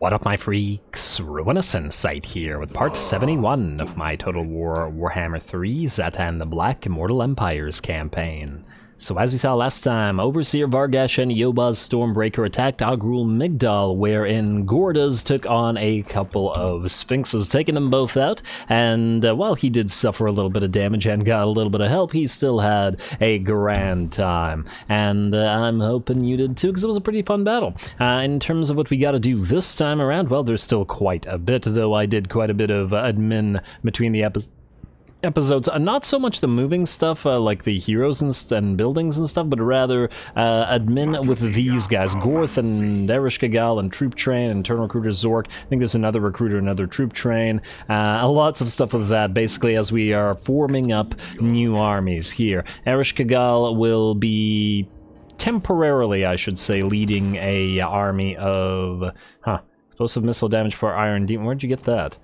What up, my freaks? RuinousInsight here with part 71 of my Total Warhammer 3 Zhatan the Black Immortal Empires campaign. So as we saw last time, Overseer Vargash and Yobaz Stormbreaker attacked Agrul Migdal, wherein Gordas took on a couple of Sphinxes, taking them both out, and while he did suffer a little bit of damage and got a little bit of help, he still had a grand time. And I'm hoping you did too, because it was a pretty fun battle. In terms of what we gotta do this time around, well, there's still quite a bit, though I did quite a bit of admin between the episodes, not so much the moving stuff like the heroes and buildings and stuff, but rather admin with these guys, Gorth and Ereshkigal and Troop Train and Turn Recruiter Zork. I think there's another recruiter, another Troop Train, lots of stuff with that, basically, as we are forming up new armies here. Ereshkigal will be temporarily, I should say, leading a army of explosive missile damage for Iron Demon. Where'd you get that?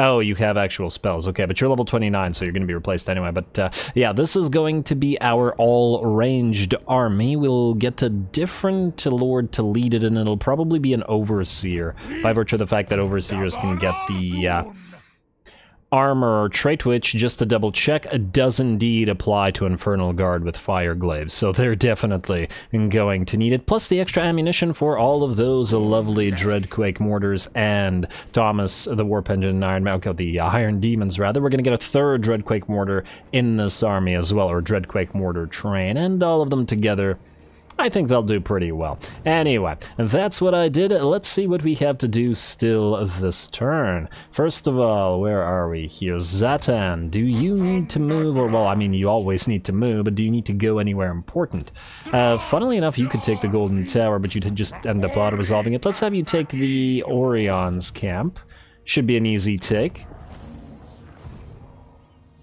Oh, you have actual spells. Okay, but you're level 29, so you're going to be replaced anyway. But yeah, this is going to be our all-ranged army. We'll get a different lord to lead it, and it'll probably be an Overseer, by virtue of the fact that Overseers can get the armor or trait, which, just to double check, does indeed apply to Infernal Guard with Fire Glaives, so they're definitely going to need it, plus the extra ammunition for all of those lovely Dreadquake Mortars and Thomas the Warp Engine and the Iron Demons, rather. We're going to get a third Dreadquake Mortar in this army as well, or Dreadquake Mortar Train, and all of them together, I think they'll do pretty well. Anyway, that's what I did. Let's see what we have to do still this turn. First of all, where are we here? Zhatan, do you need to move? Or, well, I mean, you always need to move, but do you need to go anywhere important? Funnily enough, you could take the Golden Tower, but you'd just end up auto-resolving it. Let's have you take the Orion's camp. Should be an easy take.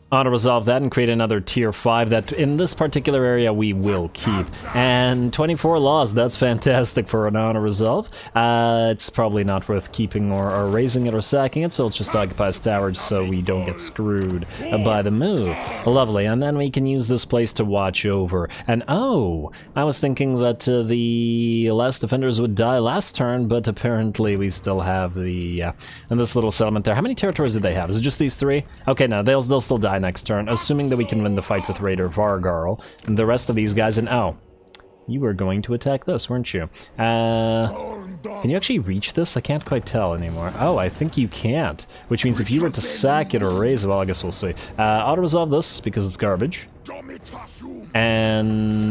Auto-resolve that and create another tier 5 that in this particular area we will keep. And 24 laws, that's fantastic for an auto-resolve. It's probably not worth keeping or raising it or sacking it, so let's just occupy towers so we don't get screwed by the move. Lovely, and then we can use this place to watch over. And oh, I was thinking that the last defenders would die last turn, but apparently we still have the and this little settlement there. How many territories do they have? Is it just these 3? Okay, no, they'll still die next turn, assuming that we can win the fight with Raider Vargarl and the rest of these guys. And oh, you were going to attack this, weren't you? Can you actually reach this? I can't quite tell anymore. Oh, I think you can't, which means if you were to sack it or raise it, well, I guess we'll see. Auto-resolve this because it's garbage. And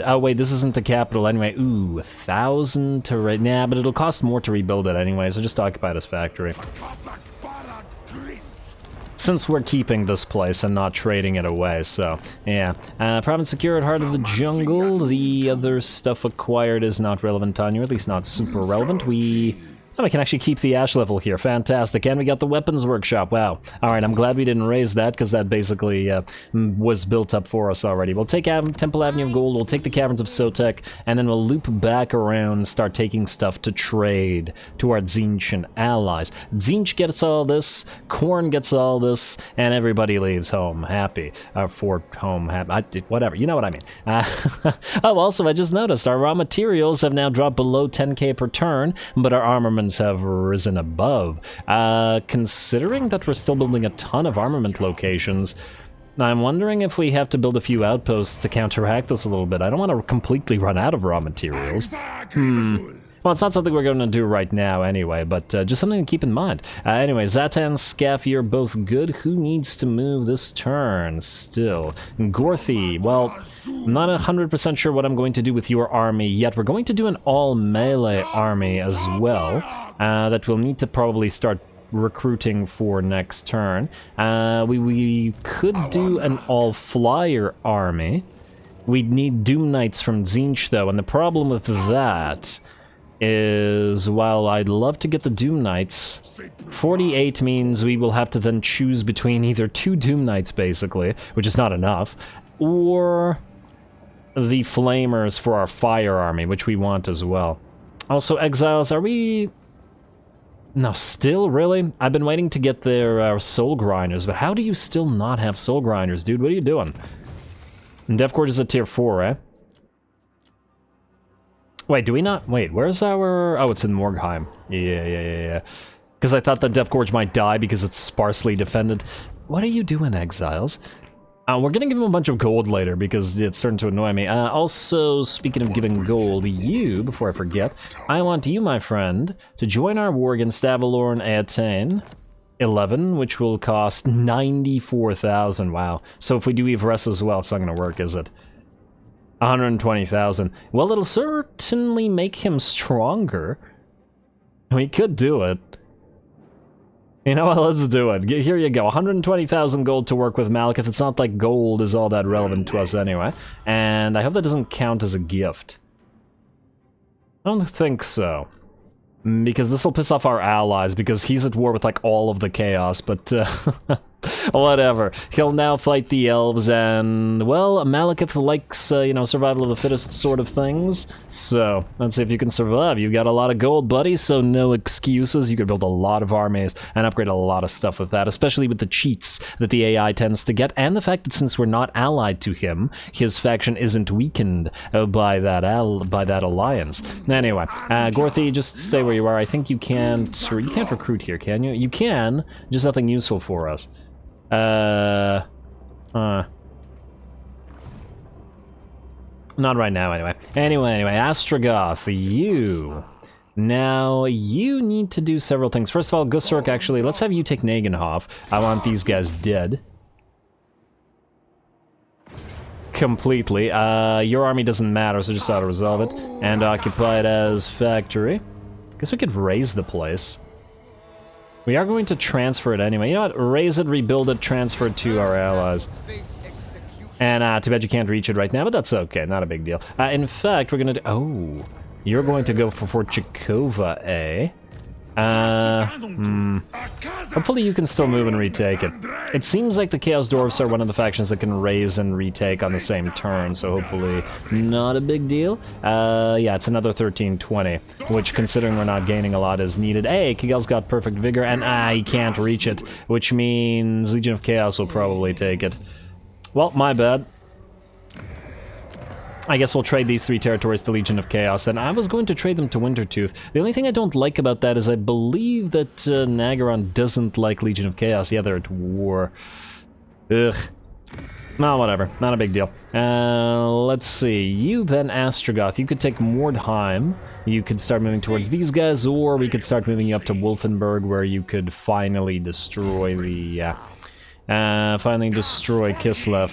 oh wait, this isn't a capital anyway. Ooh, 1,000 to raise. Nah, but it'll cost more to rebuild it anyway, so just occupy this factory, since we're keeping this place and not trading it away. So yeah, province secured, heart of the jungle. The other stuff acquired is not relevant on you, at least not super relevant. We can actually keep the ash level here. Fantastic. And we got the weapons workshop. Wow. Alright, I'm glad we didn't raise that, because that basically was built up for us already. We'll take Temple Avenue of Gold, we'll take the Caverns of Sotek, and then we'll loop back around and start taking stuff to trade to our Tzeentch allies. Tzeentch gets all this, Khorne gets all this, and everybody leaves home happy. For home happy. Whatever, you know what I mean. Oh, also, I just noticed our raw materials have now dropped below 10k per turn, but our armaments have risen above. Considering that we're still building a ton of armament locations, I'm wondering if we have to build a few outposts to counteract this a little bit. I don't want to completely run out of raw materials. Well, it's not something we're going to do right now anyway, but just something to keep in mind. Anyway, Zhatan, Scaff, you're both good. Who needs to move this turn still? Gorthy, well, I'm not 100% sure what I'm going to do with your army yet. We're going to do an all-melee army as well, that we'll need to probably start recruiting for next turn. We could do an all-flyer army. We'd need Doom Knights from Tzeentch, though, and the problem with that is, while I'd love to get the Doom Knights, 48 means we will have to then choose between either 2 Doom Knights, basically, which is not enough, or the Flamers for our Fire Army, which we want as well. Also, Exiles, are we... No, still? Really? I've been waiting to get their Soul Grinders, but how do you still not have Soul Grinders, dude? What are you doing? And Death Court is a tier 4, eh? Wait, do we not? Wait, where's our... Oh, it's in Morgheim. Yeah. Because I thought that Death Gorge might die because it's sparsely defended. What are you doing, Exiles? We're gonna give him a bunch of gold later because it's starting to annoy me. Also, speaking of giving gold, you, before I forget, I want you, my friend, to join our war against Avalorn Eataine 11, which will cost 94,000. Wow. So if we do Everest as well, it's not gonna work, is it? 120,000. Well, it'll certainly make him stronger. We could do it. You know what, let's do it. Here you go, 120,000 gold to work with Malekith. It's not like gold is all that relevant to us anyway. And I hope that doesn't count as a gift. I don't think so. Because this will piss off our allies, because he's at war with, like, all of the chaos, but, whatever. He'll now fight the elves, and, well, Malekith likes, you know, survival of the fittest sort of things, so let's see if you can survive. You got a lot of gold, buddy, so no excuses. You could build a lot of armies and upgrade a lot of stuff with that, especially with the cheats that the AI tends to get, and the fact that since we're not allied to him, his faction isn't weakened by that alliance. Anyway, Gorthy, just stay where you are. I think you can't recruit here, can you? You can, just nothing useful for us. Not right now, anyway. Anyway, Astrogoth, you. Now, you need to do several things. First of all, Gussork, actually, let's have you take Nagenhof. I want these guys dead. Completely. Your army doesn't matter, so just auto-resolve it. And occupy it as factory. Guess we could raise the place. We are going to transfer it anyway. You know what? Raise it, rebuild it, transfer it to our allies. And too bad you can't reach it right now, but that's okay. Not a big deal. In fact, we're gonna do... Oh, you're going to go for Fort Chikova, eh? Hopefully you can still move and retake it. It seems like the Chaos Dwarfs are one of the factions that can raise and retake on the same turn, so hopefully not a big deal. Yeah, it's another 1320, which, considering we're not gaining a lot, is needed. Hey, Kigel's got perfect vigor, and he can't reach it, which means Legion of Chaos will probably take it. Well, my bad. I guess we'll trade these 3 territories to Legion of Chaos, and I was going to trade them to Wintertooth. The only thing I don't like about that is I believe that Nagaron doesn't like Legion of Chaos. Yeah, they're at war. Ugh. No, whatever. Not a big deal. Let's see. You then, Astrogoth. You could take Mordheim. You could start moving towards these guys, or we could start moving you up to Wolfenburg, where you could finally destroy the... finally destroy Kislev.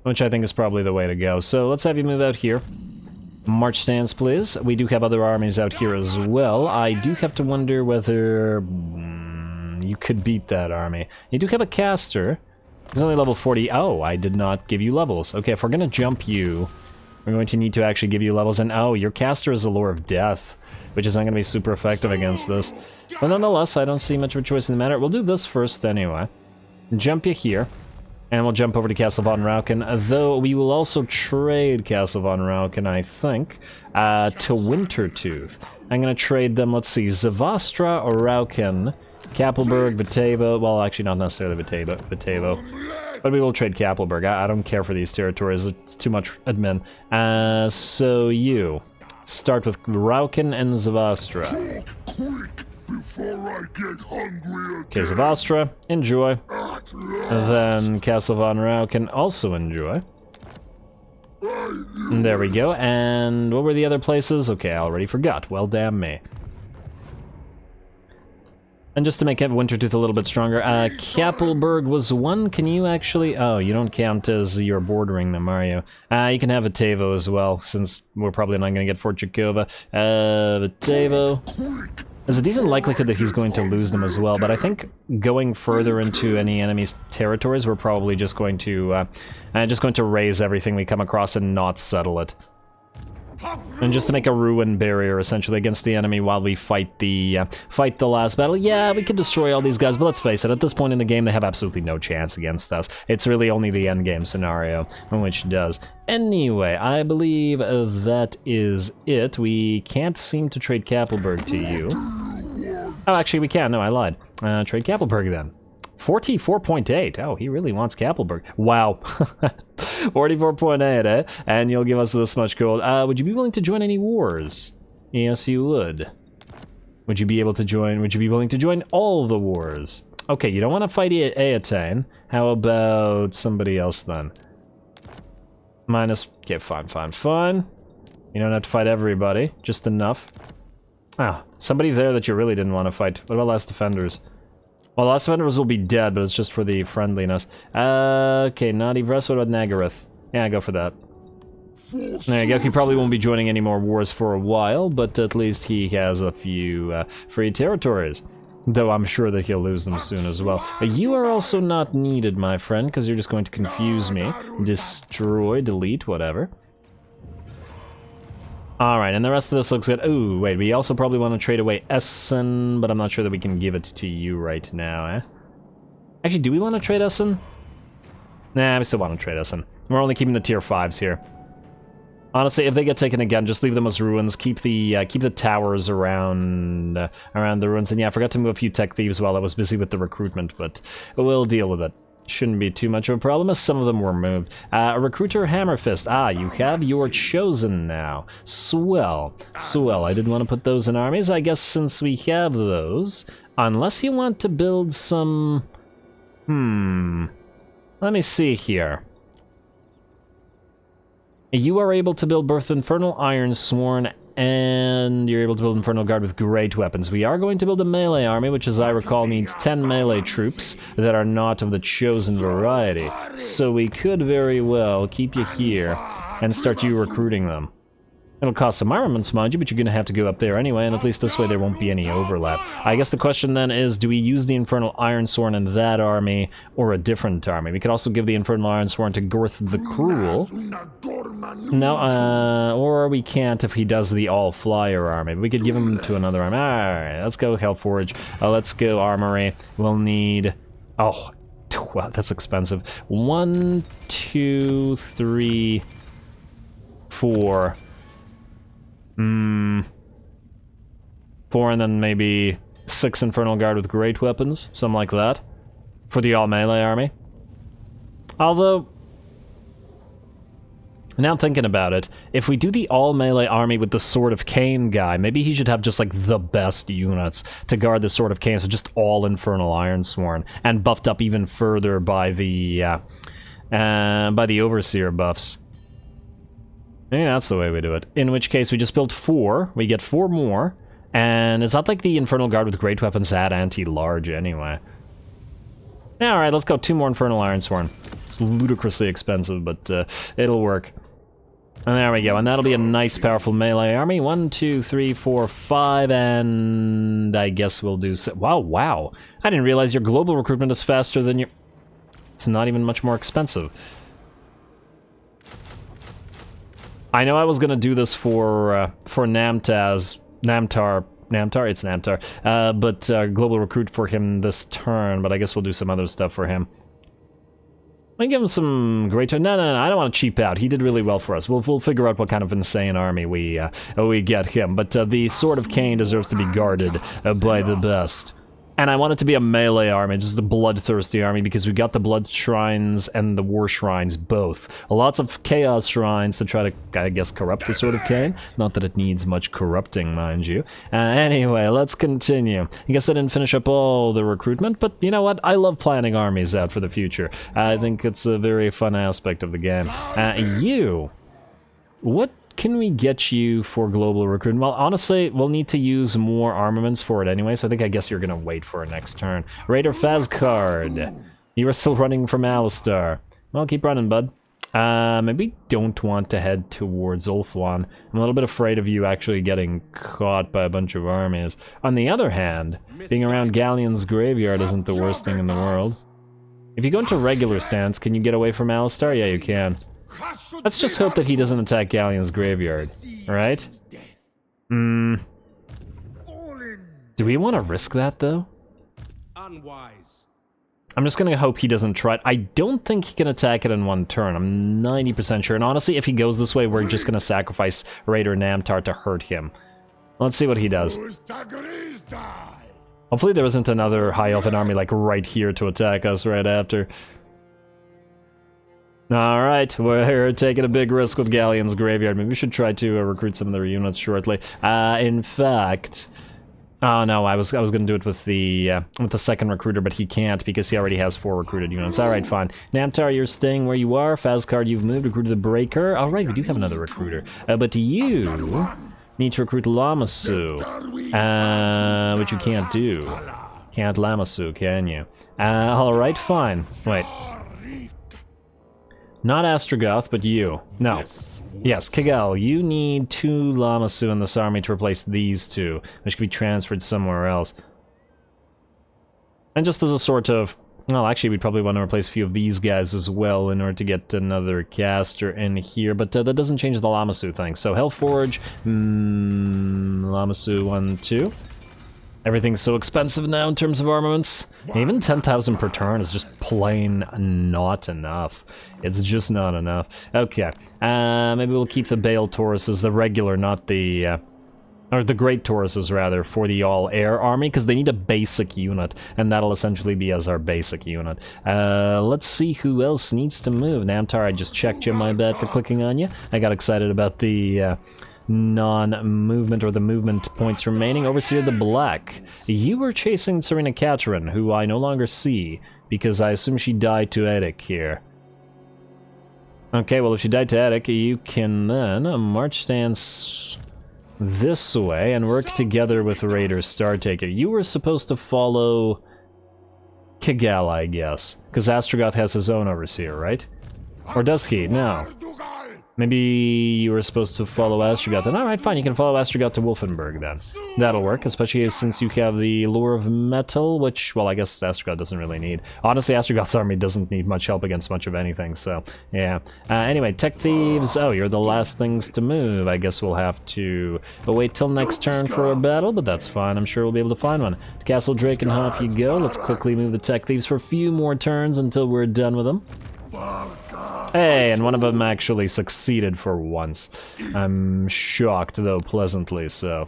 Which I think is probably the way to go. So let's have you move out here. March stance, please. We do have other armies out here as well. I do have to wonder whether you could beat that army. You do have a caster. He's only level 40. Oh, I did not give you levels. Okay, if we're going to jump you, we're going to need to actually give you levels. And oh, your caster is the Lure of Death, which is not going to be super effective against this. But nonetheless, I don't see much of a choice in the matter. We'll do this first anyway. Jump you here. And we'll jump over to Castle von Rauken, though we will also trade Castle von Rauken, I think, to Wintertooth. I'm going to trade them, let's see, Zavastra or Rauken, Kappelberg, Vitevo, well, actually not necessarily Vitevo, but we will trade Kappelberg. I don't care for these territories, it's too much admin. So you, start with Rauken and Zavastra. Okay, Zavastra, enjoy. Then Castle von Rauken also enjoy. There we go, and what were the other places? Okay, I already forgot. Well, damn me. And just to make Wintertooth a little bit stronger, Kappelberg was one. Can you actually... Oh, you don't count as you're bordering them, are you? You can have Vitevo as well, since we're probably not going to get Fort Chikova. Vitevo... There's a decent likelihood that he's going to lose them as well, but I think going further into any enemy's territories, we're probably just going to raise everything we come across and not settle it. And just to make a ruin barrier, essentially, against the enemy while we fight the last battle. Yeah, we could destroy all these guys, but let's face it, at this point in the game, they have absolutely no chance against us. It's really only the endgame scenario, which does. Anyway, I believe that is it. We can't seem to trade Kappelberg to you. Oh, actually, we can. No, I lied. Trade Kappelberg, then. 44.8. Oh, he really wants Kappelberg. Wow. 44.8, eh? And you'll give us this much gold. Would you be willing to join any wars? Yes, you would. Would you be able to join? Would you be willing to join all the wars? Okay, you don't want to fight Zhatan. How about somebody else then? Minus. Okay, fine. You don't have to fight everybody, just enough. Ah, somebody there that you really didn't want to fight. What about Last Defenders? Well, Last Defenders will be dead, but it's just for the friendliness. Okay, Naughty Vress, what about Nagaroth? Yeah, go for that. There you go, he probably won't be joining any more wars for a while, but at least he has a few free territories. Though I'm sure that he'll lose them soon as well. You are also not needed, my friend, because you're just going to confuse me. Destroy, delete, whatever. Alright, and the rest of this looks good. Ooh, wait, we also probably want to trade away Essen, but I'm not sure that we can give it to you right now, eh? Actually, do we want to trade Essen? Nah, we still want to trade Essen. We're only keeping the tier 5s here. Honestly, if they get taken again, just leave them as ruins. Keep the towers around the ruins. And yeah, I forgot to move a few tech thieves while I was busy with the recruitment, but we'll deal with it. Shouldn't be too much of a problem, as some of them were moved. Recruiter Hammerfist. Ah, you have your chosen now. Swell. I didn't want to put those in armies. I guess since we have those, unless you want to build some... Let me see here. You are able to build both Infernal Ironsworn and you're able to build Infernal Guard with great weapons. We are going to build a melee army, which as I recall needs 10 melee troops that are not of the chosen variety. So we could very well keep you here and start you recruiting them. It'll cost some armaments, mind you, but you're going to have to go up there anyway, and at least this way there won't be any overlap. I guess the question then is, do we use the Infernal Ironsworn in that army, or a different army? We could also give the Infernal Ironsworn to Gorth the Cruel. No, or we can't if he does the All-Flyer army. We could give him to another army. Alright, let's go Hellforge. Let's go Armory. We'll need... Oh, wow, that's expensive. 1, 2, 3, 4... 4 and then maybe 6 Infernal Guard with great weapons, something like that, for the all-melee army. Although, now I'm thinking about it, if we do the all-melee army with the Sword of Cain guy, maybe he should have just like the best units to guard the Sword of Cain, so just all Infernal Ironsworn, and buffed up even further by the Overseer buffs. Yeah, that's the way we do it. In which case, we just built 4, we get 4 more, and it's not like the Infernal Guard with great weapons add anti-large anyway. Yeah, alright, let's go 2 more Infernal Ironsworn. It's ludicrously expensive, but it'll work. And there we go, and that'll be a nice, powerful melee army. 1, 2, 3, 4, 5, and I guess we'll do... Wow. I didn't realize your global recruitment is faster than your... It's not even much more expensive. I know I was gonna do this for Namtar, it's Namtar, but global recruit for him this turn, but I guess we'll do some other stuff for him. I give him some great turn. No, I don't want to cheap out. He did really well for us. We'll figure out what kind of insane army we get him, but the Sword of Cain deserves to be guarded by the best. And I want it to be a melee army, just a bloodthirsty army, because we got the blood shrines and the war shrines both. Lots of chaos shrines to try to, I guess, corrupt the Sword of Cain. Not that it needs much corrupting, mind you. Anyway, let's continue. I guess I didn't finish up all the recruitment, but you know what? I love planning armies out for the future. I think it's a very fun aspect of the game. What can we get you for global recruitment? Well, honestly, we'll need to use more armaments for it anyway, so I guess you're gonna wait for it next turn. Raider Fazcard, you are still running from Alistar. Well, keep running, bud. Maybe don't want to head towards Ulthuan. I'm a little bit afraid of you actually getting caught by a bunch of armies. On the other hand, being around Galleon's graveyard isn't the worst thing in the world. If you go into regular stance, can you get away from Alistar? Yeah, you can. Let's just hope that he doesn't attack Galleon's graveyard, right? Do we want to risk that, though? Unwise. I'm just gonna hope he doesn't try it. I don't think he can attack it in one turn. I'm 90% sure. And honestly, if he goes this way, we're just gonna sacrifice Raider Namtar to hurt him. Let's see what he does. Hopefully there isn't another High Elfin army like right here to attack us right after. Alright, we're taking a big risk with Galleon's Graveyard. Maybe we should try to recruit some of their units shortly. In fact... Oh no, I was gonna do it with the second recruiter, but he can't because he already has 4 recruited units. Alright, fine. Namtar, you're staying where you are. Fazcard, you've moved. Recruited the Breaker. Alright, we do have another recruiter. But you need to recruit Lamasu. Which you can't do. Can't Lamasu, can you? Alright, fine. Wait. Not Astrogoth, but you. No. Yes, Kagel, you need 2 Lamasu in this army to replace these 2, which can be transferred somewhere else. And just as a sort of... Well, actually, we'd probably want to replace a few of these guys as well in order to get another caster in here, but that doesn't change the Lamasu thing. So, Hellforge, Lamasu 1, 2. Everything's so expensive now in terms of armaments. Even 10,000 per turn is just plain not enough. It's just not enough. Okay, maybe we'll keep the Bale Tauruses, the regular, not the... or the Great Tauruses, rather, for the all-air army, because they need a basic unit, and that'll essentially be as our basic unit. Let's see who else needs to move. Namtar, I just checked you, my bad for clicking on you. I got excited about the... non-movement or the movement points remaining. Overseer the Black. You were chasing Serena Catherine, who I no longer see, because I assume she died to Edic here. Okay, well if she died to Edic, you can then march stance this way and work together with Raider Startaker. You were supposed to follow Kagel, I guess, because Astrogoth has his own Overseer, right? Or does he? No. Maybe you were supposed to follow Astrogoth. Then alright, fine, you can follow Astrogoth to Wolfenburg then. That'll work, especially since you have the Lure of Metal, which, well, I guess Astrogoth doesn't really need. Honestly, Astrogoth's army doesn't need much help against much of anything, so, yeah. Anyway, Tech Thieves, oh, you're the last things to move. I guess we'll have to wait till next turn for a battle, but that's fine. I'm sure we'll be able to find one. To Castle Drakenhof you go. Let's quickly move the Tech Thieves for a few more turns until we're done with them. Hey, and one of them actually succeeded for once. I'm shocked, though, pleasantly so.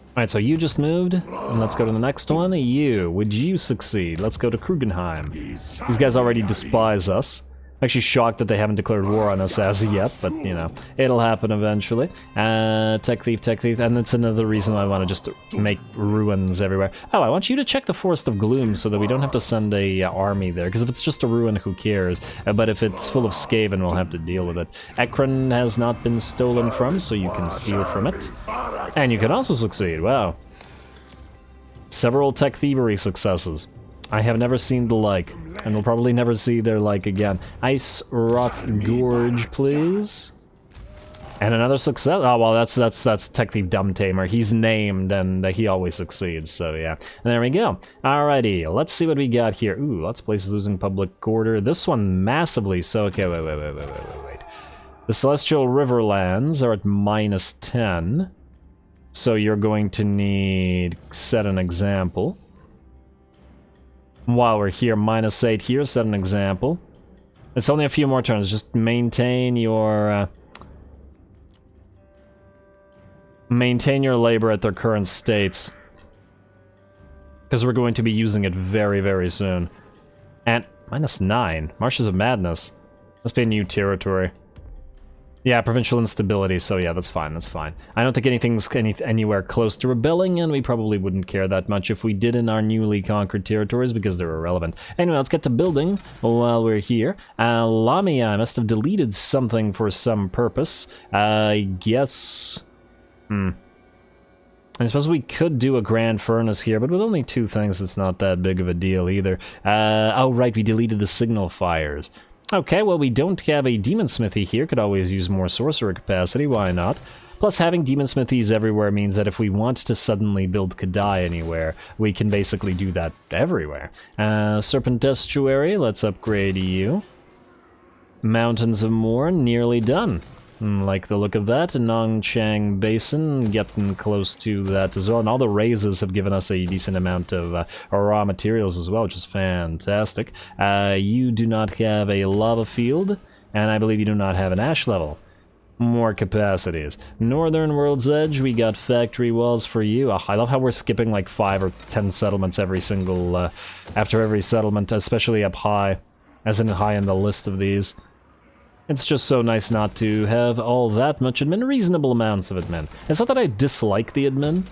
Alright, so you just moved, and let's go to the next one. You, would you succeed? Let's go to Krugenheim. These guys already despise us. Actually shocked that they haven't declared war on us as yet, but, you know, it'll happen eventually. Tech Thief, and that's another reason I want to just make ruins everywhere. Oh, I want you to check the Forest of Gloom so that we don't have to send a army there, because if it's just a ruin, who cares? But if it's full of Skaven, we'll have to deal with it. Ekron has not been stolen from, so you can steal from it. And you can also succeed, wow. Several Tech Thievery successes. I have never seen the like, and we'll probably never see their like again. Ice Rock Gorge, please. And another success. Oh well, that's Tech Thief Dumb Tamer. He's named, and he always succeeds. So yeah, and there we go. Alrighty, let's see what we got here. Ooh, lots of places losing public order. This one massively. So okay, wait. The Celestial Riverlands are at -10. So you're going to need set an example. While we're here, -8 here, set an example. It's only a few more turns, just maintain your labor at their current states. Because we're going to be using it very, very soon. And -9, Marshes of Madness. Must be a new territory. Yeah, provincial instability, so yeah, that's fine, that's fine. I don't think anything's anywhere close to rebelling, and we probably wouldn't care that much if we did in our newly conquered territories, because they're irrelevant. Anyway, let's get to building while we're here. Lamia must have deleted something for some purpose. I guess... I suppose we could do a grand furnace here, but with only 2 things, it's not that big of a deal either. Oh right, we deleted the signal fires. Okay, well we don't have a demon smithy here, could always use more sorcerer capacity, why not? Plus having demon smithies everywhere means that if we want to suddenly build Kadai anywhere, we can basically do that everywhere. Serpent Estuary, let's upgrade you. Mountains of Morn, nearly done. Like the look of that. Nongchang Basin, getting close to that as well. And all the raises have given us a decent amount of raw materials as well, which is fantastic. You do not have a lava field, and I believe you do not have an ash level. More capacities. Northern World's Edge, we got factory walls for you. Oh, I love how we're skipping like 5 or 10 settlements every single, after every settlement, especially up high. as in high in the list of these. It's just so nice not to have all that much admin, reasonable amounts of admin. It's not that I dislike the admin.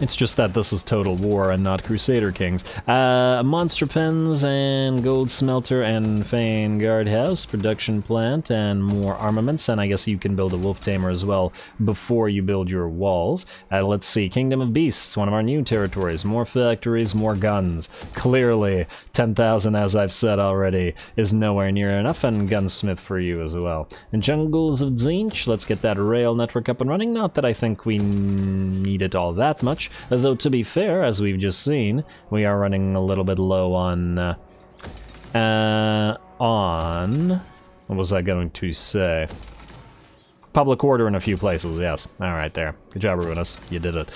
It's just that this is Total War and not Crusader Kings. Monster pens and gold smelter and Fane guard house, production plant and more armaments, and I guess you can build a wolf tamer as well before you build your walls. Let's see, Kingdom of Beasts, one of our new territories. More factories, more guns. Clearly, 10,000, as I've said already, is nowhere near enough, and gunsmith for you as well. And Jungles of Tzeentch, let's get that rail network up and running. Not that I think we need it all that much. Though, to be fair, as we've just seen, we are running a little bit low on... what was I going to say? Public order in a few places, yes. Alright, there. Good job, Ruinous. You did it.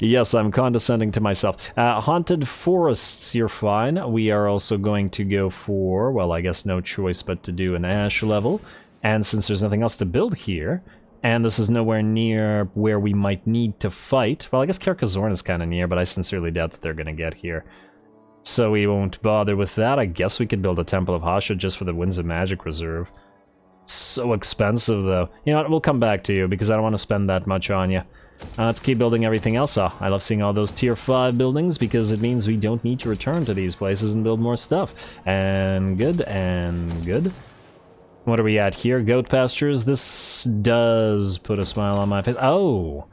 Yes, I'm condescending to myself. Haunted forests, you're fine. We are also going to go for, well, I guess no choice but to do an ash level. And since there's nothing else to build here... And this is nowhere near where we might need to fight. Well, I guess KROQ-GAR is kind of near, but I sincerely doubt that they're going to get here. So we won't bother with that. I guess we could build a Temple of Hasha just for the Winds of Magic Reserve. So expensive, though. You know what? We'll come back to you, because I don't want to spend that much on you. Let's keep building everything else. Oh, I love seeing all those tier 5 buildings, because it means we don't need to return to these places and build more stuff. And good, and good. What are we at here? Goat pastures. This does put a smile on my face. Oh!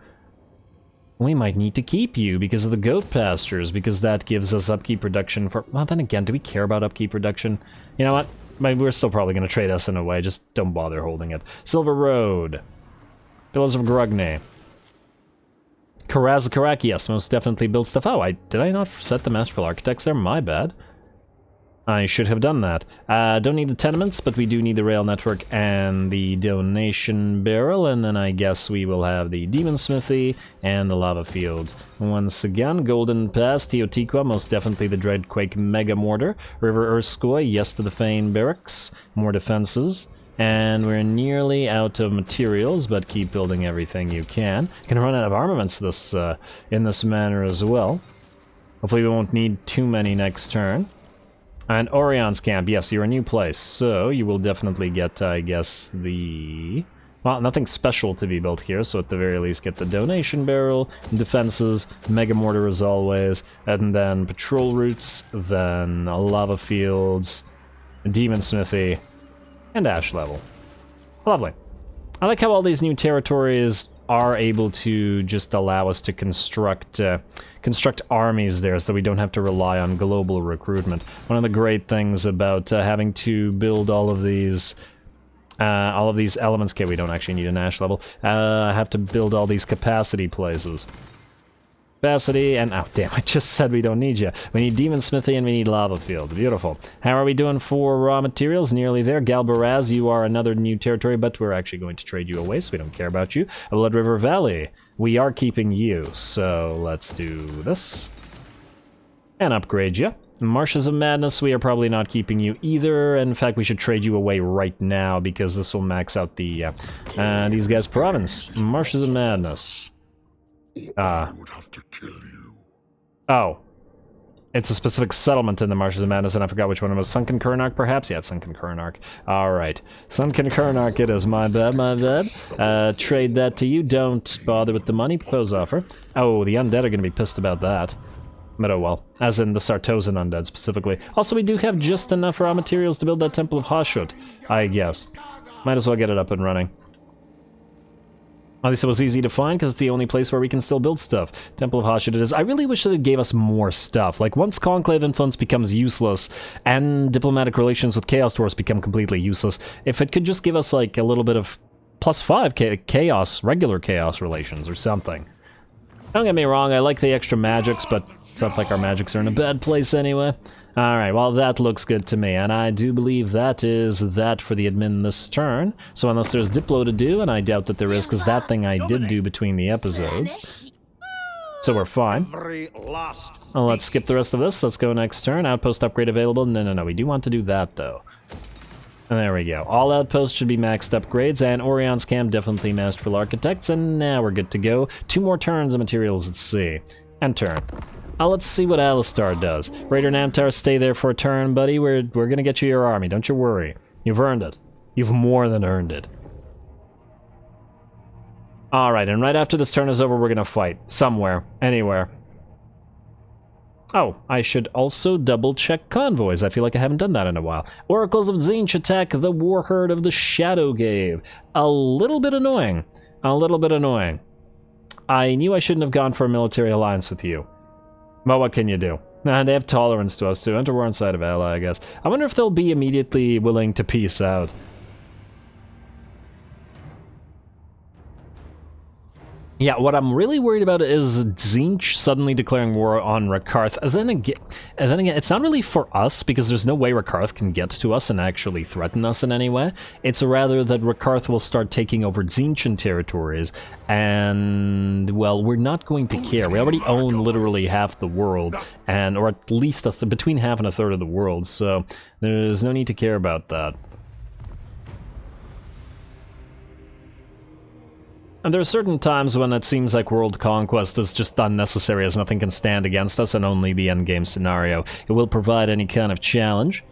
We might need to keep you because of the goat pastures, because that gives us upkeep reduction for... Well, then again, do we care about upkeep reduction? You know what? We're still probably going to trade us in a way. Just don't bother holding it. Silver Road. Pillars of Grugny. Karaz, yes, most definitely build stuff. Oh, did I not set the Masterful Architects there? My bad. I should have done that. Don't need the tenements, but we do need the rail network and the donation barrel, and then I guess we will have the demon smithy and the lava fields. Once again, Golden Pass, Teotiqua, most definitely the Dreadquake Mega Mortar. River Urskoy, yes to the Fane Barracks, more defenses. And we're nearly out of materials, but keep building everything you can. You can run out of armaments in this manner as well. Hopefully we won't need too many next turn. And Orion's Camp, yes, you're a new place, so you will definitely get, I guess, the... Well, nothing special to be built here, so at the very least get the donation barrel, defenses, mega mortar as always, and then patrol routes, then lava fields, demon smithy, and ash level. Lovely. I like how all these new territories are able to just allow us to construct armies there, so we don't have to rely on global recruitment. One of the great things about having to build all of these elements. Okay, we don't actually need an ash level. I have to build all these capacity places. Capacity, and oh damn, I just said we don't need you. We need Demon Smithy and we need Lava Field. Beautiful. How are we doing for raw materials? Nearly there. Galbaraz, you are another new territory, but we're actually going to trade you away, so we don't care about you. Blood River Valley, we are keeping you, so let's do this. And upgrade you. Marshes of Madness, we are probably not keeping you either. In fact, we should trade you away right now, because this will max out the these guys' province. Marshes of Madness. I would have to kill you. Oh. It's a specific settlement in the Marshes of Madness, and I forgot which one it was. Sunken Kernark, perhaps? Yeah, it's Sunken Kernark. Alright. Sunken Kernark it is. My bad, my bad. Trade that to you. Don't bother with the money. Propose offer. Oh, the undead are going to be pissed about that. But oh well. As in the Sartosan undead, specifically. Also, we do have just enough raw materials to build that Temple of Hashut, I guess. Might as well get it up and running. At least it was easy to find, because it's the only place where we can still build stuff. Temple of Hashut it is. I really wish that it gave us more stuff. Like, once Conclave Influence becomes useless, and diplomatic relations with Chaos Dwarfs become completely useless, if it could just give us, like, a little bit of +5 chaos, regular chaos relations or something. Don't get me wrong, I like the extra magics, but it's not like our magics are in a bad place anyway. Alright, well that looks good to me, and I do believe that is that for the admin this turn. So unless there's Diplo to do, and I doubt that there is, because that thing I did do between the episodes. So we're fine. Well, let's skip the rest of this, let's go next turn. Outpost upgrade available. No, we do want to do that though. And there we go. All outposts should be maxed upgrades, and Orion's Camp definitely Masterful Architects, and now we're good to go. 2 more turns of materials at sea. And turn. Let's see what Alistar does. Raider Namtar, stay there for a turn, buddy. We're gonna get you your army, don't you worry. You've earned it. You've more than earned it. Alright, and right after this turn is over, we're gonna fight. Somewhere. Anywhere. Oh, I should also double-check convoys. I feel like I haven't done that in a while. Oracles of Tzeentch attack the Warherd of the Shadow Cave. A little bit annoying. A little bit annoying. I knew I shouldn't have gone for a military alliance with you. Well, what can you do? They have tolerance to us too. Enter war inside of ally, I guess. I wonder if they'll be immediately willing to peace out. Yeah, what I'm really worried about is Tzeentch suddenly declaring war on Rakarth. Then again, it's not really for us, because there's no way Rakarth can get to us and actually threaten us in any way. It's rather that Rakarth will start taking over Tzeentchian territories, and, well, we're not going to care. We already own literally half the world, and or at least between half and a third of the world, so there's no need to care about that. And there are certain times when it seems like world conquest is just unnecessary, as nothing can stand against us and only the endgame scenario. It will provide any kind of challenge.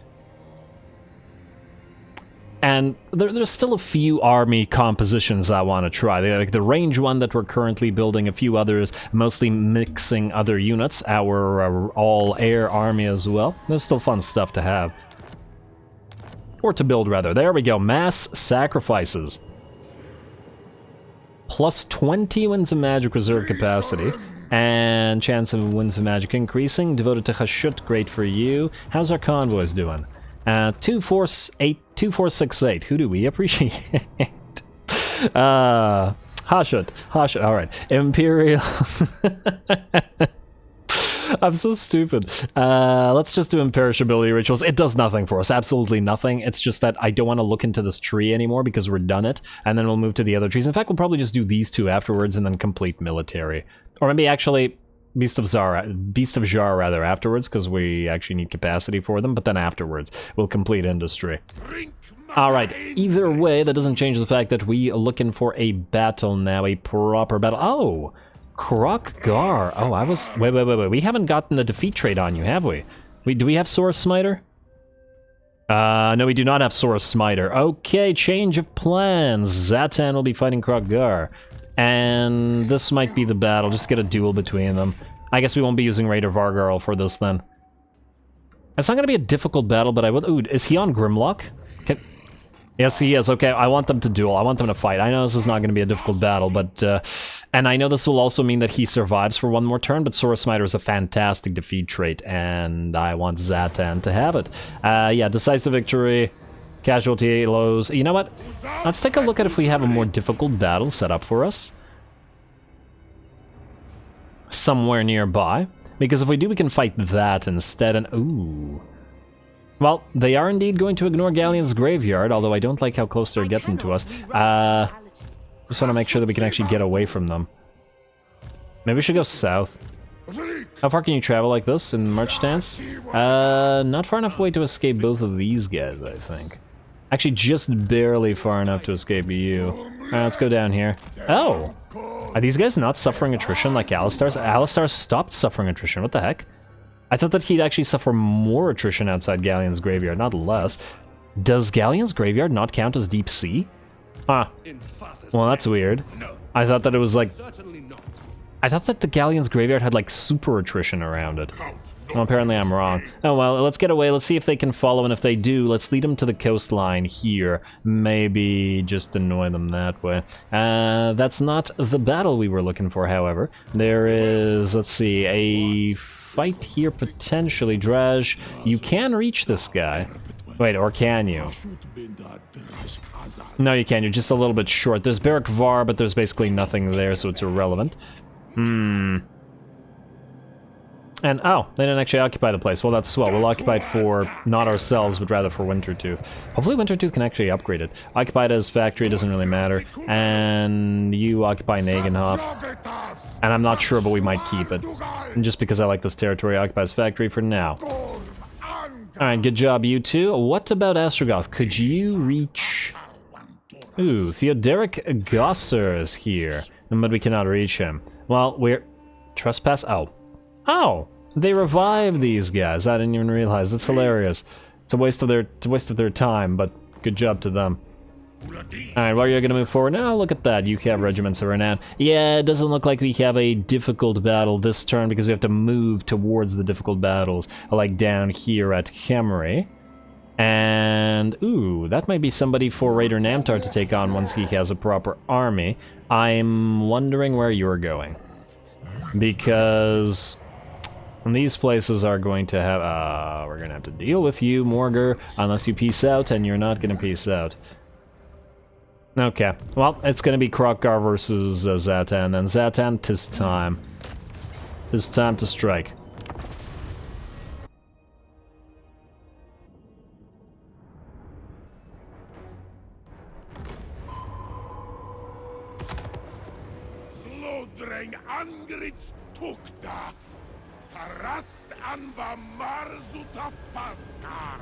And there's still a few army compositions I want to try. Like the range one that we're currently building, a few others, mostly mixing other units, our all-air army as well. There's still fun stuff to have. Or to build, rather. There we go, mass sacrifices. Plus 20 Winds of Magic reserve capacity, and chance of Winds of Magic increasing. Devoted to Hashut, great for you. How's our convoys doing? 2468. Who do we appreciate? Hashut, alright. Imperial. I'm so stupid. Let's just do imperishability rituals. It does nothing for us, absolutely nothing. It's just that I don't want to look into this tree anymore because we're done it, and then we'll move to the other trees. In fact, we'll probably just do these two afterwards and then complete military. Or maybe actually Beast of Zharr rather afterwards, because we actually need capacity for them, but then afterwards we'll complete industry. Alright, either way, that doesn't change the fact that we are looking for a battle now, a proper battle. Oh! KROQ-GAR. Oh, I was... Wait. We haven't gotten the defeat trait on you, have we? Do we have Saurus Smiter? No, we do not have Saurus Smiter. Okay, change of plans. Zhatan will be fighting KROQ-GAR. And this might be the battle. Just get a duel between them. I guess we won't be using Raider Vargarl for this, then. It's not going to be a difficult battle, but I would... Ooh, is he on Grimlock? Yes, he is. Okay, I want them to duel. I want them to fight. I know this is not going to be a difficult battle, but... and I know this will also mean that he survives for one more turn, but Saurus Smiter is a fantastic defeat trait, and I want Zhatan to have it. Yeah, decisive victory, casualty lows. You know what? Let's take a look at if we have a more difficult battle set up for us. Somewhere nearby. Because if we do, we can fight that instead, and... Ooh... Well, they are indeed going to ignore Galleon's Graveyard, although I don't like how close they're getting to us. Just want to make sure that we can actually get away from them. Maybe we should go south. How far can you travel like this in march stance? Not far enough away to escape both of these guys, I think. Actually, just barely far enough to escape you. Alright, let's go down here. Oh! Are these guys not suffering attrition like Alistar's? Alistar stopped suffering attrition, what the heck? I thought that he'd actually suffer more attrition outside Galleon's Graveyard, not less. Does Galleon's Graveyard not count as Deep Sea? Huh. Well, that's weird. I thought that it was like... I thought that the Galleon's Graveyard had like super attrition around it. Well, apparently I'm wrong. Oh well, let's get away, let's see if they can follow, and if they do, let's lead them to the coastline here. Maybe just annoy them that way. That's not the battle we were looking for, however. There is, let's see, a... fight here potentially. Draj, you can reach this guy. Wait, or can you? No, you can't. You're just a little bit short. There's Barak Var, but there's basically nothing there, so it's irrelevant. And, oh, they didn't actually occupy the place. Well, that's swell. We'll occupy it for, not ourselves, but rather for Wintertooth. Hopefully Wintertooth can actually upgrade it. Occupy it as factory, doesn't really matter. And you occupy Nagenhof. And I'm not sure, but we might keep it. And just because I like this territory, occupies factory for now. Alright, good job, you two. What about Astrogoth? Could you reach... Ooh, Theoderic Gosser is here. But we cannot reach him. Well, we're... Trespass? Oh. Oh! They revive these guys. I didn't even realize. That's hilarious. It's a waste of their time, but good job to them. Alright, well, you're gonna move forward now. Look at that. You have regiments around now. Yeah, it doesn't look like we have a difficult battle this turn because we have to move towards the difficult battles, like down here at Khemri. And, ooh, that might be somebody for Raider Namtar to take on once he has a proper army. I'm wondering where you're going. Because these places are going to have, we're gonna have to deal with you, Morgar, unless you peace out, and you're not gonna peace out. Okay, well, it's gonna be KROQ-GAR versus Zhatan, and Zhatan, 'tis time. 'Tis time to strike. Slodreng Angrids Tukta. Tarast Anba Marzuta Faskar.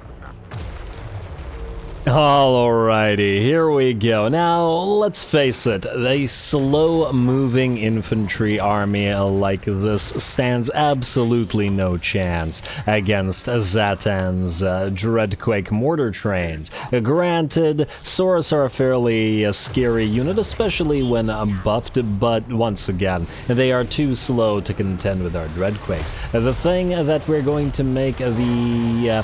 Alrighty, here we go. Now, let's face it, a slow-moving infantry army like this stands absolutely no chance against Zhatan's Dreadquake mortar trains. Granted, Saurus are a fairly scary unit, especially when buffed, but once again, they are too slow to contend with our Dreadquakes. The thing that we're going to make the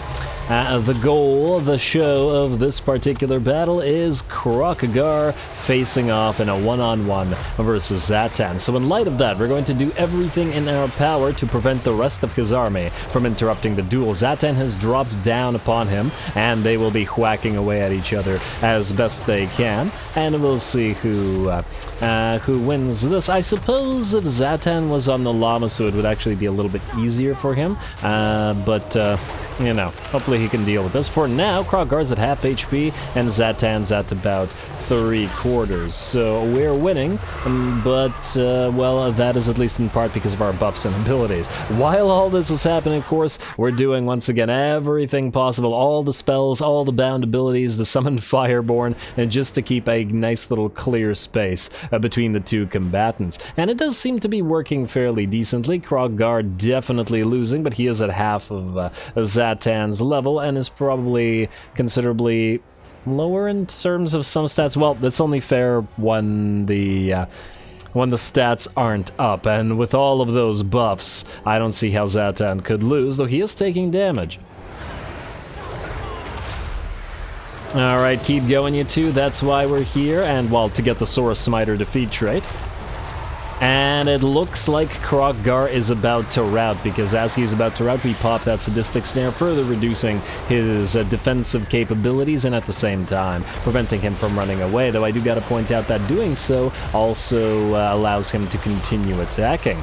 goal, the show of this particular battle is KROQ-GAR facing off in a one-on-one versus Zhatan. So in light of that, we're going to do everything in our power to prevent the rest of his army from interrupting the duel. Zhatan has dropped down upon him, and they will be whacking away at each other as best they can, and we'll see who wins this. I suppose if Zhatan was on the Lamasu, it would actually be a little bit easier for him, but you know, hopefully he can deal with this. For now, KROQ-GAR's at half HP, and Zhatan's at about 3/4, so we're winning, but, well, that is at least in part because of our buffs and abilities. While all this is happening, of course, we're doing, once again, everything possible, all the spells, all the bound abilities, the summon Fireborn, and just to keep a nice little clear space between the two combatants. And it does seem to be working fairly decently. KROQ-GAR definitely losing, but he is at half of Zhatan's level, and is probably considerably lower in terms of some stats. Well, that's only fair when the stats aren't up, and with all of those buffs, I don't see how Zhatan could lose, though he is taking damage. Alright, keep going, you two. That's why we're here, and, well, to get the Saurus Smiter defeat trait. And it looks like KROQ-GAR is about to rout, because as he's about to rout, we pop that Sadistic Snare, further reducing his defensive capabilities, and at the same time preventing him from running away, though I do gotta point out that doing so also allows him to continue attacking.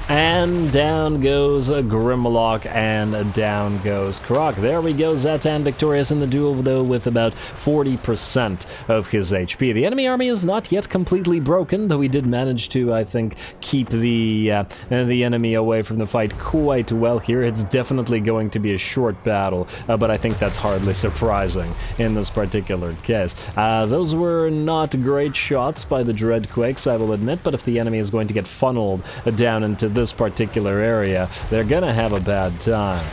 And down goes Grimlock, and down goes KROQ. There we go, Zhatan victorious in the duel, though, with about 40% of his HP. The enemy army is not yet completely broken, though we did manage to, I think, keep the enemy away from the fight quite well here. It's definitely going to be a short battle, but I think that's hardly surprising in this particular case. Those were not great shots by the Dreadquakes, I will admit, but if the enemy is going to get funneled down into this particular area, they're gonna have a bad time.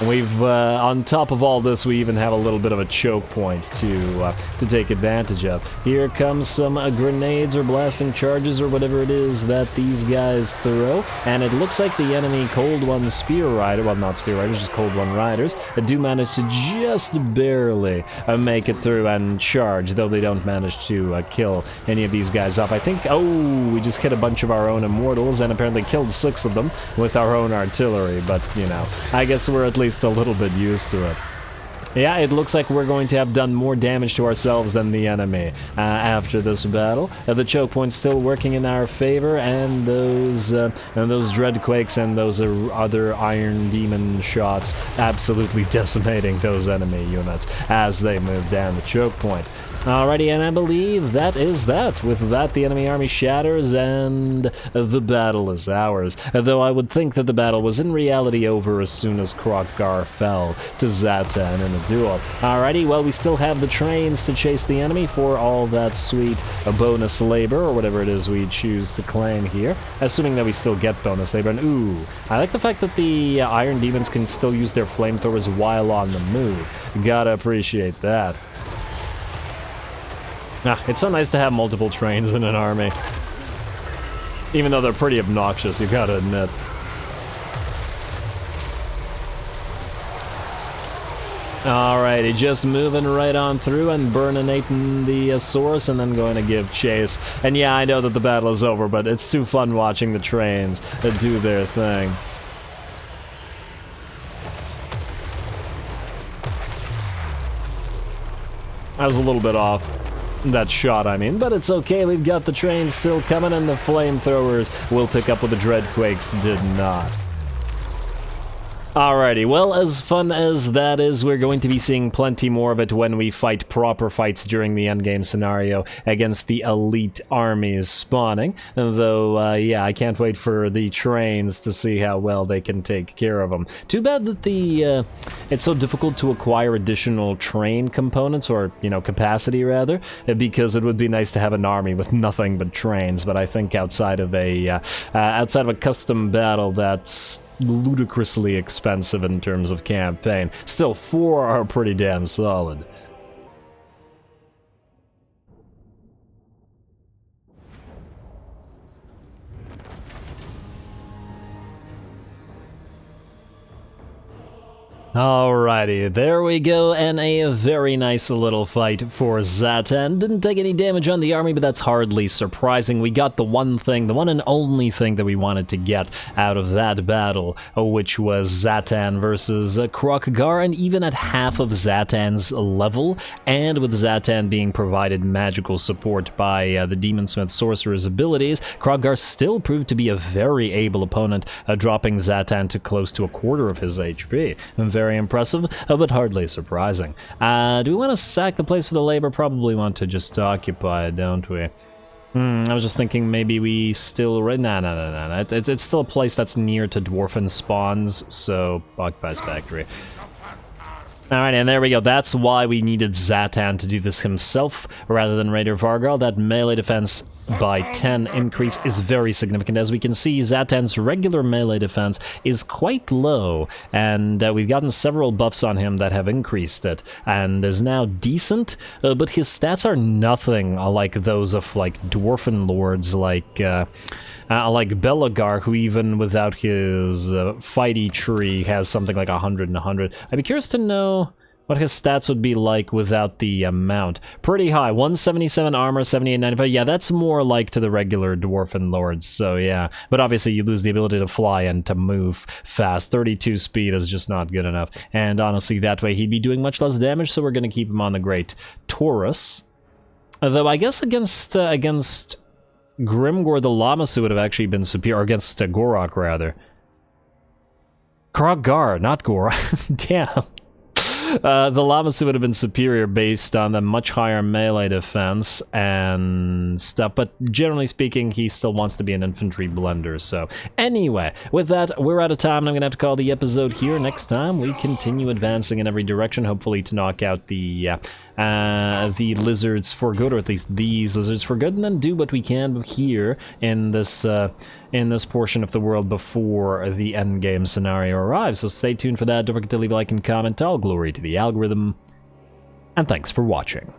We've, on top of all this, we even have a little bit of a choke point to take advantage of. Here comes some grenades or blasting charges or whatever it is that these guys throw, and it looks like the enemy Cold One Spear Rider, well, not Spear Riders, just Cold One Riders, do manage to just barely make it through and charge, though they don't manage to kill any of these guys off. I think, oh, we just hit a bunch of our own Immortals and apparently killed 6 of them with our own artillery, but, you know, I guess we're at least a little bit used to it. Yeah, it looks like we're going to have done more damage to ourselves than the enemy after this battle. The choke point's still working in our favor, and those Dreadquakes and those other Iron Demon shots absolutely decimating those enemy units as they move down the choke point. Alrighty, and I believe that is that. With that, the enemy army shatters, and the battle is ours. Though I would think that the battle was in reality over as soon as KROQ-GAR fell to Zhatan in a duel. Alrighty, well, we still have the trains to chase the enemy for all that sweet bonus labor, or whatever it is we choose to claim here. Assuming that we still get bonus labor. And ooh, I like the fact that the Iron Demons can still use their flamethrowers while on the move. Gotta appreciate that. It's so nice to have multiple trains in an army. Even though they're pretty obnoxious, you gotta admit. Alrighty, just moving right on through and burninating the source and then going to give chase. And yeah, I know that the battle is over, but it's too fun watching the trains do their thing. I was a little bit off. That shot, I mean, but it's okay, we've got the trains still coming and the flamethrowers will pick up what the Dreadquakes did not. Alrighty, well, as fun as that is, we're going to be seeing plenty more of it when we fight proper fights during the endgame scenario against the elite armies spawning. Though, yeah, I can't wait for the trains to see how well they can take care of them. Too bad that it's so difficult to acquire additional train components, or, you know, capacity rather, because it would be nice to have an army with nothing but trains, but I think outside of a custom battle, that's ludicrously expensive in terms of campaign. Still, 4 are pretty damn solid. Alrighty, there we go, and a very nice little fight for Zhatan. Didn't take any damage on the army, but that's hardly surprising. We got the one thing, the one and only thing that we wanted to get out of that battle, which was Zhatan versus KROQ-GAR, and even at half of Zhatan's level, and with Zhatan being provided magical support by the Demonsmith Sorcerer's abilities, KROQ-GAR still proved to be a very able opponent, dropping Zhatan to close to a quarter of his HP. Very impressive, but hardly surprising. Do we want to sack the place for the labor? Probably want to just occupy it, don't we? I was just thinking maybe we still... No. It's still a place that's near to dwarfen spawns, so occupies factory. Alright, and there we go. That's why we needed Zhatan to do this himself, rather than Raider Vargal. That melee defense by 10 increase is very significant. As we can see, Zhatan's regular melee defense is quite low, and we've gotten several buffs on him that have increased it, and is now decent, but his stats are nothing like those of, like, dwarfen lords like Belagar, who even without his fighty tree has something like 100 and 100. I'd be curious to know what his stats would be like without the amount. Pretty high, 177 armor, 7895. Yeah, that's more like to the regular dwarfen lords, so yeah. But obviously you lose the ability to fly and to move fast. 32 speed is just not good enough. And honestly, that way he'd be doing much less damage, so we're going to keep him on the Great Taurus. Though I guess against Grimgor, the Lamasu would have actually been superior, against Gorok, rather. KROQ-GAR, not Gorok. Damn. The Lamasu would have been superior based on the much higher melee defense and stuff, but generally speaking, he still wants to be an infantry blender, so... Anyway, with that, we're out of time, and I'm gonna have to call the episode here. Next time, we continue advancing in every direction, hopefully to knock out the lizards for good, or at least these lizards for good, and then do what we can here in this portion of the world before the endgame scenario arrives. So stay tuned for that. Don't forget to leave a like and comment. All glory to the algorithm, and thanks for watching.